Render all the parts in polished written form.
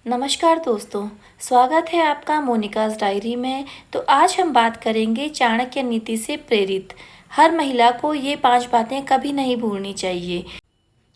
नमस्कार दोस्तों, स्वागत है आपका मोनिकाज़ डायरी में। तो आज हम बात करेंगे चाणक्य नीति से प्रेरित। हर महिला को ये 5 बातें कभी नहीं भूलनी चाहिए।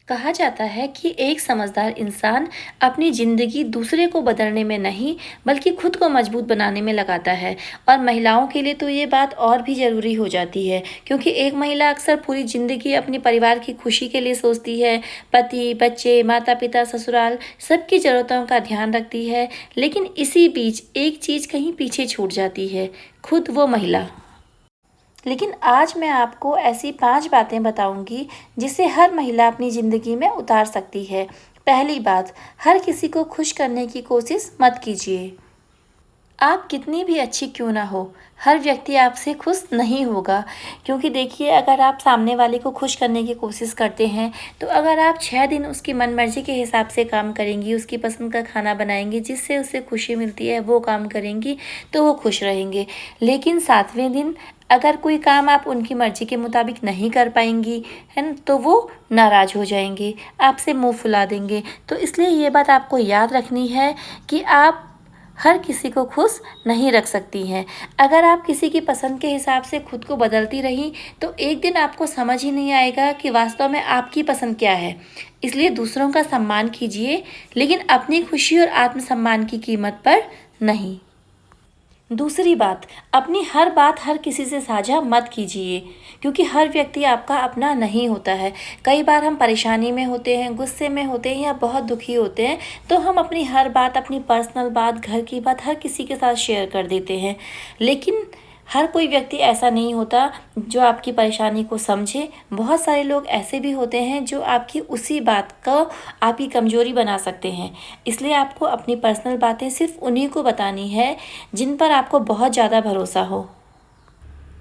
कहा जाता है कि एक समझदार इंसान अपनी ज़िंदगी दूसरे को बदलने में नहीं, बल्कि खुद को मजबूत बनाने में लगाता है। और महिलाओं के लिए तो ये बात और भी ज़रूरी हो जाती है, क्योंकि एक महिला अक्सर पूरी ज़िंदगी अपने परिवार की खुशी के लिए सोचती है। पति, बच्चे, माता-पिता, ससुराल सबकी ज़रूरतों का ध्यान रखती है, लेकिन इसी बीच एक चीज़ कहीं पीछे छूट जाती है, खुद वो महिला। लेकिन आज मैं आपको ऐसी 5 बातें बताऊंगी जिसे हर महिला अपनी ज़िंदगी में उतार सकती है। पहली बात, हर किसी को खुश करने की कोशिश मत कीजिए। आप कितनी भी अच्छी क्यों ना हो, हर व्यक्ति आपसे खुश नहीं होगा। क्योंकि देखिए, अगर आप सामने वाले को खुश करने की कोशिश करते हैं, तो अगर आप 6 दिन उसकी मनमर्जी के हिसाब से काम करेंगी, उसकी पसंद का खाना बनाएंगी, जिससे उसे खुशी मिलती है वो काम करेंगी, तो वो खुश रहेंगे। लेकिन 7वें दिन अगर कोई काम आप उनकी मर्जी के मुताबिक नहीं कर पाएंगी, है ना, तो वो नाराज़ हो जाएंगे, आपसे मुंह फुला देंगे। तो इसलिए ये बात आपको याद रखनी है कि आप हर किसी को खुश नहीं रख सकती हैं। अगर आप किसी की पसंद के हिसाब से खुद को बदलती रहीं, तो एक दिन आपको समझ ही नहीं आएगा कि वास्तव में आपकी पसंद क्या है। इसलिए दूसरों का सम्मान कीजिए, लेकिन अपनी खुशी और आत्मसम्मान की कीमत पर नहीं। दूसरी बात, अपनी हर बात हर किसी से साझा मत कीजिए, क्योंकि हर व्यक्ति आपका अपना नहीं होता है। कई बार हम परेशानी में होते हैं, गुस्से में होते हैं या बहुत दुखी होते हैं, तो हम अपनी हर बात, अपनी पर्सनल बात, घर की बात हर किसी के साथ शेयर कर देते हैं। लेकिन हर कोई व्यक्ति ऐसा नहीं होता जो आपकी परेशानी को समझे। बहुत सारे लोग ऐसे भी होते हैं जो आपकी उसी बात को आपकी कमज़ोरी बना सकते हैं। इसलिए आपको अपनी पर्सनल बातें सिर्फ उन्हीं को बतानी है जिन पर आपको बहुत ज़्यादा भरोसा हो।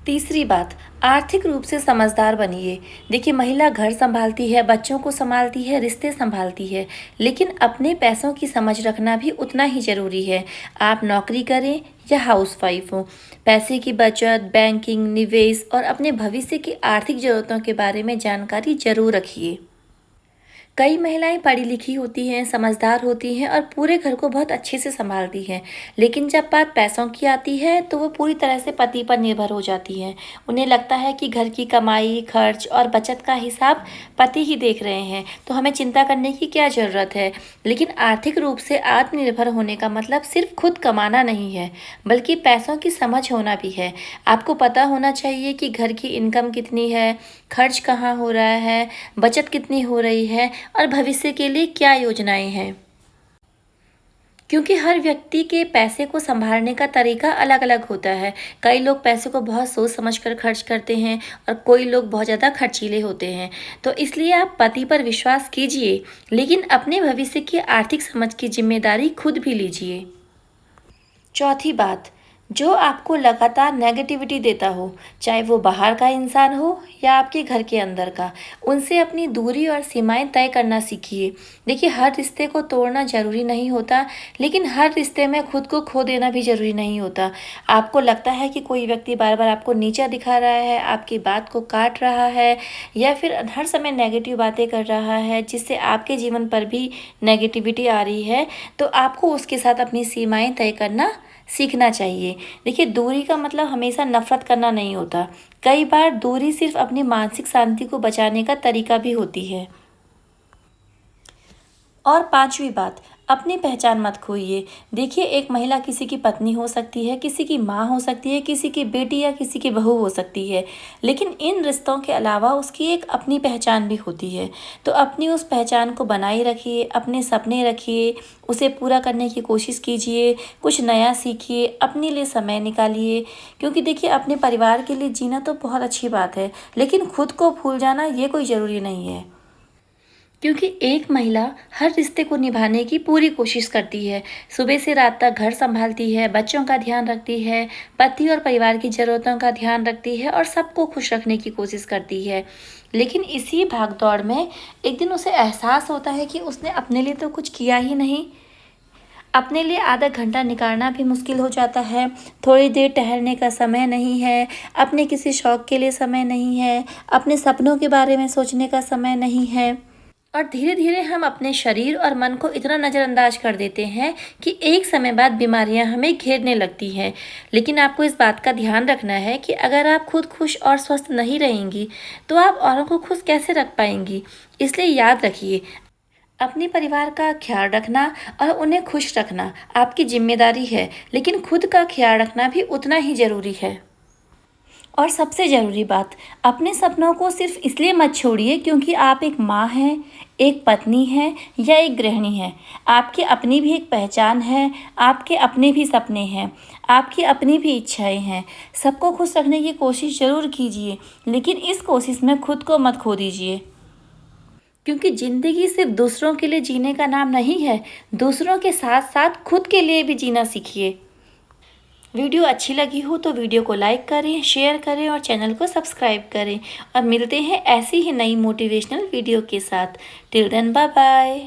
तीसरी बात, आर्थिक रूप से समझदार बनिए। देखिए, महिला घर संभालती है, बच्चों को संभालती है, रिश्ते संभालती है, लेकिन अपने पैसों की समझ रखना भी उतना ही ज़रूरी है। आप नौकरी करें या हाउसवाइफ हो, पैसे की बचत, बैंकिंग, निवेश और अपने भविष्य की आर्थिक ज़रूरतों के बारे में जानकारी जरूर रखिए। कई महिलाएं पढ़ी लिखी होती हैं, समझदार होती हैं और पूरे घर को बहुत अच्छे से संभालती हैं, लेकिन जब बात पैसों की आती है तो वो पूरी तरह से पति पर निर्भर हो जाती हैं। उन्हें लगता है कि घर की कमाई, खर्च और बचत का हिसाब पति ही देख रहे हैं, तो हमें चिंता करने की क्या ज़रूरत है। लेकिन आर्थिक रूप से आत्मनिर्भर होने का मतलब सिर्फ खुद कमाना नहीं है, बल्कि पैसों की समझ होना भी है। आपको पता होना चाहिए कि घर की इनकम कितनी है, खर्च कहाँ हो रहा है, बचत कितनी हो रही है और भविष्य के लिए क्या योजनाएं हैं। क्योंकि हर व्यक्ति के पैसे को संभालने का तरीका अलग अलग होता है। कई लोग पैसे को बहुत सोच समझ कर खर्च करते हैं और कोई लोग बहुत ज़्यादा खर्चीले होते हैं। तो इसलिए आप पति पर विश्वास कीजिए, लेकिन अपने भविष्य की आर्थिक समझ की जिम्मेदारी खुद भी लीजिए। चौथी बात, जो आपको लगातार नेगेटिविटी देता हो, चाहे वो बाहर का इंसान हो या आपके घर के अंदर का, उनसे अपनी दूरी और सीमाएं तय करना सीखिए। देखिए, हर रिश्ते को तोड़ना ज़रूरी नहीं होता, लेकिन हर रिश्ते में खुद को खो देना भी ज़रूरी नहीं होता। आपको लगता है कि कोई व्यक्ति बार बार आपको नीचा दिखा रहा है, आपकी बात को काट रहा है या फिर हर समय नेगेटिव बातें कर रहा है, जिससे आपके जीवन पर भी नेगेटिविटी आ रही है, तो आपको उसके साथ अपनी सीमाएं तय करना सीखना चाहिए। देखिए, दूरी का मतलब हमेशा नफरत करना नहीं होता। कई बार दूरी सिर्फ अपनी मानसिक शांति को बचाने का तरीका भी होती है। और पांचवी बात, अपनी पहचान मत खोइए। देखिए, एक महिला किसी की पत्नी हो सकती है, किसी की माँ हो सकती है, किसी की बेटी या किसी की बहू हो सकती है, लेकिन इन रिश्तों के अलावा उसकी एक अपनी पहचान भी होती है। तो अपनी उस पहचान को बनाए रखिए, अपने सपने रखिए, उसे पूरा करने की कोशिश कीजिए, कुछ नया सीखिए, अपने लिए समय निकालिए। क्योंकि देखिए, अपने परिवार के लिए जीना तो बहुत अच्छी बात है, लेकिन खुद को भूल जाना ये कोई ज़रूरी नहीं है। क्योंकि एक महिला हर रिश्ते को निभाने की पूरी कोशिश करती है, सुबह से रात तक घर संभालती है, बच्चों का ध्यान रखती है, पति और परिवार की ज़रूरतों का ध्यान रखती है और सबको खुश रखने की कोशिश करती है। लेकिन इसी भागदौड़ में एक दिन उसे एहसास होता है कि उसने अपने लिए तो कुछ किया ही नहीं। अपने लिए आधा घंटा निकालना भी मुश्किल हो जाता है, थोड़ी देर टहलने का समय नहीं है, अपने किसी शौक के लिए समय नहीं है, अपने सपनों के बारे में सोचने का समय नहीं है। और धीरे धीरे हम अपने शरीर और मन को इतना नज़रअंदाज कर देते हैं कि एक समय बाद बीमारियां हमें घेरने लगती हैं। लेकिन आपको इस बात का ध्यान रखना है कि अगर आप खुद खुश और स्वस्थ नहीं रहेंगी तो आप औरों को खुश कैसे रख पाएंगी। इसलिए याद रखिए, अपने परिवार का ख्याल रखना और उन्हें खुश रखना आपकी जिम्मेदारी है, लेकिन खुद का ख्याल रखना भी उतना ही ज़रूरी है। और सबसे ज़रूरी बात, अपने सपनों को सिर्फ इसलिए मत छोड़िए क्योंकि आप एक माँ हैं, एक पत्नी हैं या एक गृहिणी हैं। आपकी अपनी भी एक पहचान है, आपके अपने भी सपने हैं, आपकी अपनी भी इच्छाएं हैं। सबको खुश रखने की कोशिश ज़रूर कीजिए, लेकिन इस कोशिश में खुद को मत खो दीजिए। क्योंकि ज़िंदगी सिर्फ दूसरों के लिए जीने का नाम नहीं है, दूसरों के साथ साथ खुद के लिए भी जीना सीखिए। वीडियो अच्छी लगी हो तो वीडियो को लाइक करें, शेयर करें और चैनल को सब्सक्राइब करें। और मिलते हैं ऐसी ही नई मोटिवेशनल वीडियो के साथ। Till then bye bye.